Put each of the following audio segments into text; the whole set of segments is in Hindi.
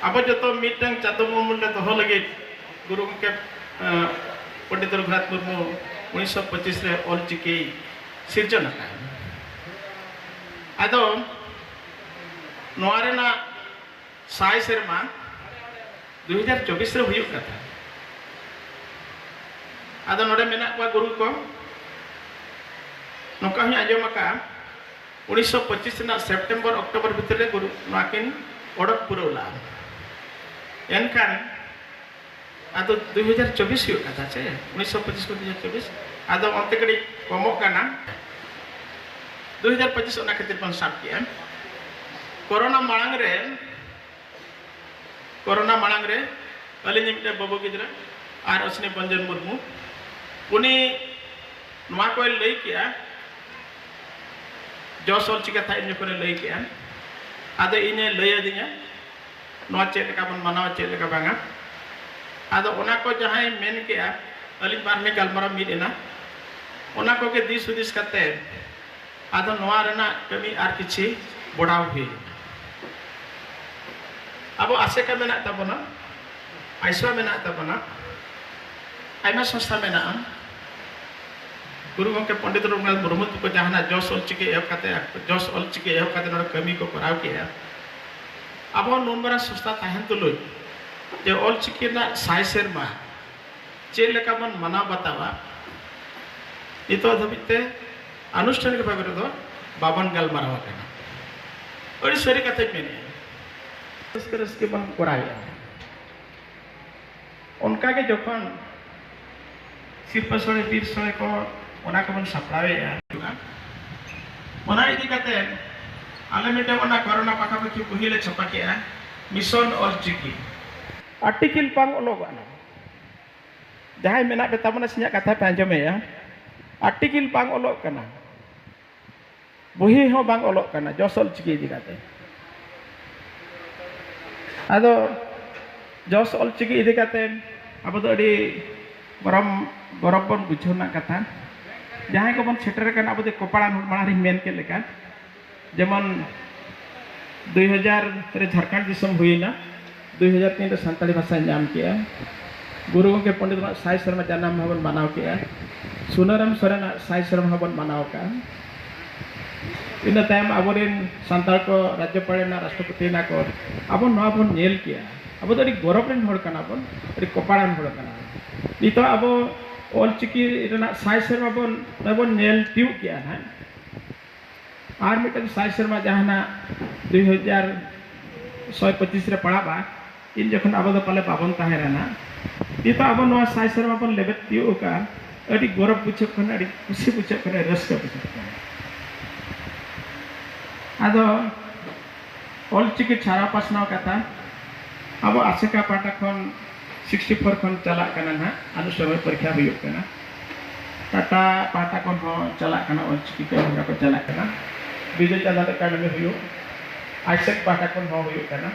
अब जो मीटंग चादो मुमुल दो लगे गुरु के पंडित रघुनाथ मुर्मू 1925 रे ऑलचिकी सिरजन आदो नोआरेना साय सेरमा 2024 रे हुयुग कथा आदो नोडे मेना को गुरु को नोका ही आजम का 1925 ना सेप्टेम्बर अक्टोबर भितर गुरु नाकिन ओडक पुरौला एनखान आदो 2024 हुयुग कथा चे 1925 को 2024 आदो अंते कड़ी कमो काना 2025 ओना खातिर बन साब किया कोरोना मांग रे अलिनी मिटे बाबू गिदरा आर असने बंजन मुर्मू उनी नुआ को लई किया जस ऑलचिकी था इन जखने लई किया आदो इने लई दिया नुआ चेक लेका बन मनाव चेक लेका बांगा आदो ओना को जहां मेन किया अलिन बार में गलमरा मिदेना ओना को के दिस उदिस करते आदो नुआ रेना कमी आर किछि बढ़ाव हुई अब आसेका मेना तबना आइसवा मेना तबना आयमा संस्था मेना गुरु गंके पंडित रघुनाथ मुर्मू को जहां जस ऑलचिकी जस ऑलचिकी नोड कमी को कराव किया अब नोनबरा संस्था ताहन तुलुय जे ऑलचिकी ना साय सेरमा चेक लेका बन मना बतावा नितो धबिते अनुष्ठानिक भाग रे दो बाबन गलमाराव कना और सरी कथे मेने रस्के बन कराया उनका के जखन सिरपा सड़े बीर सड़े को ओना को बन सपड़ावे ओना इदी कते आले मिटे ओना कोरोना पाखा पाखी पहिले छपा के मिशन ऑलचिकी आर्टिकल पांग ओलोगाना जहां मेना के तमना सिया कथा पे आंजमेया आर्टिकल पांग ओलोग कना बही हो बांग ओलोग कना जस ऑलचिकी इदी कते आदो जस ऑलचिकी इदी कते अब तो अड़ी गरम बन बुझना कथा जहां को बन सेटर कना अब कोपाड़ा मारी मेन के लेका जेमन 2000 रे झारखंड दिसम हुईना 2003 रे संताली भाषा नाम किया गुरु के पंडित साई शर्मा जन्म हवन मनाव किया सुनाराम सोरेन साई शर्मा हवन मनाव का इन तायम अबोरेन संताल को राज्यपाल ना राष्ट्रपति ना को अब नवा बन नेल किया अब तो गौरव रेन हड़ कना बन कोपाड़ान हड़ कना नितो अब ऑलचिकी रेना साय शर्मा बन नेल टिउ किया ना आर मिटन साय शर्मा जहाना 2025 रे पड़ाबा इन जखन अब पाले बाबन ताहे रहना नितो अब नवा साय शर्मा बन लेबे टिउ का अड़ी गौरव पूछे खन अड़ी खुशी पूछे खन रस्का पूछे आदो ऑलचिकी छारा पासनाव कथा अब आसेका पाटा खन 64 खन चला कना ना अनुसमय परीक्षा हुई कना टाटा पाटा खन हो चला कना ऑलचिकी के हमरा को चला कना विजय चंद्र अकादमी हुई आइसेक पाटा खन हो हुई कना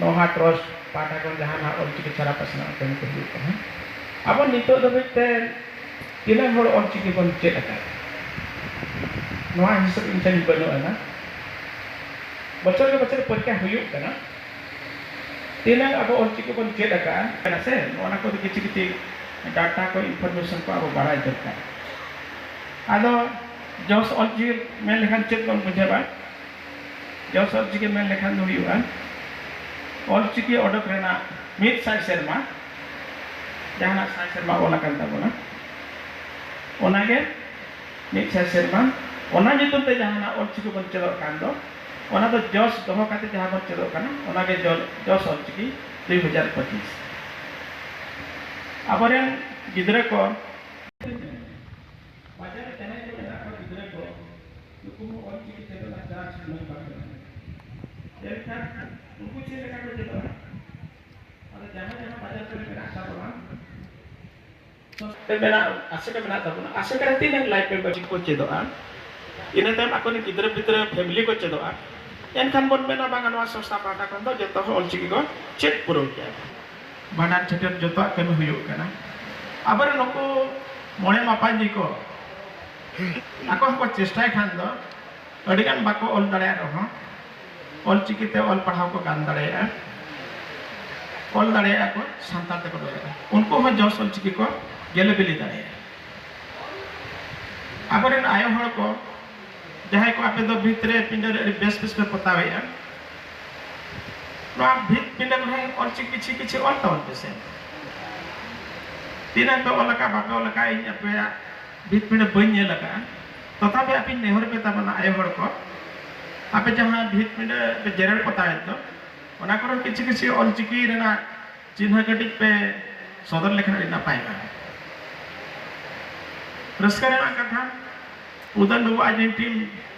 नोहा ट्रस्ट पाटा खन जहां ना ऑलचिकी छारा पासनाव कन को हुई कना अब नितो दबिते तिना होड़ ऑलचिकी बन चेक का नोहा हिसाब इंसान बनो ना बच्चों के बच्चे परीक्षा हुई कना तीन अब ऑलचिकी बन चेक का से ओना को किछि किछि डाटा को इनफॉरमेशन को अब बाड़ाय दरकार आदो जस ऑलचिकी में लेखन चेक बन बुझेबा जस ऑलचिकी में लेखन हुईबा ऑलचिकी ओडक रेना मिड साय सेरमा जहां साय सेरमा ओला kan tabona ओना के मिड साय सेरमा ओना जितुम ते जहां ऑलचिकी बन चलो kan दो ओना तो जस दोहो काते जहां बन चलो कना ओना के जस ऑलचिकी 2025 अबरेन गिदरे को बाजार तेने को गिदरे को नुकुम ऑलचिकी तेला चार्ज नहीं बाके देखा नुकु छे लेका को देता और जहां बाजार पे मेरा आशा बना तो मेरा आशा के बना था आशा करती नहीं लाइफ पे बच्ची को चेदो इन टाइम आकोनी गिदरे भितर फैमिली को चेदो एनखान बन मेना बांगा नवा संस्था पाटा खन दो जतो ऑलचिकी को चेक पुरो किया बानान छटर जतो कमी हुयो कना अबर नको मोणे मापान जी को आको को चेष्टा खान दो अडिगान बाको ऑल दड़े रहो ऑलचिकी ते ऑल पढ़ाव को गान दड़े ऑल दाड़े को सांताल तक दाड़े उनको हम जस ऑलचिकी को गेले बिली दाड़े आबरेन आयो हड़ को जहां को आपे दो भितरे पिंडर बेस बेस पे पतावे नोआ भित पिंडर में ऑलचिकी किछि ऑल तवन बेसे तीन पे ओलका बापे ओलका इन पे भित पिंडर बन लगा तथापि आप नेहर पे तबना आयो हड़ को आपे जहां भित पिंडर पे जेरल पतावे तो ओना करो किछि ऑलचिकी रेना चिन्ह कटिक पे सदर लेखन नपाय रस्कर कथा उदन बाबू आज टीम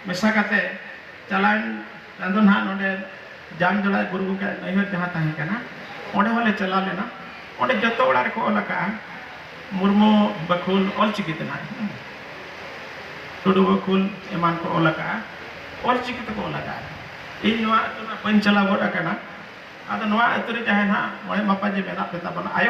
मेसा करते चलान चांदो ना नोडे जाम जड़ा गुरु के नैहर जहाँ तहे कना ओडे वाले चला लेना ओडे जतो ओड़ा को लका मुर्मू बखुल ऑलचिकी तना टुडू बखुल एमान को लका ऑलचिकी तो को लका इन नवा तो बन चला गोडा कना आदो नवा अतरे जहे ना मोए मापा जे मेना पेता बना आयो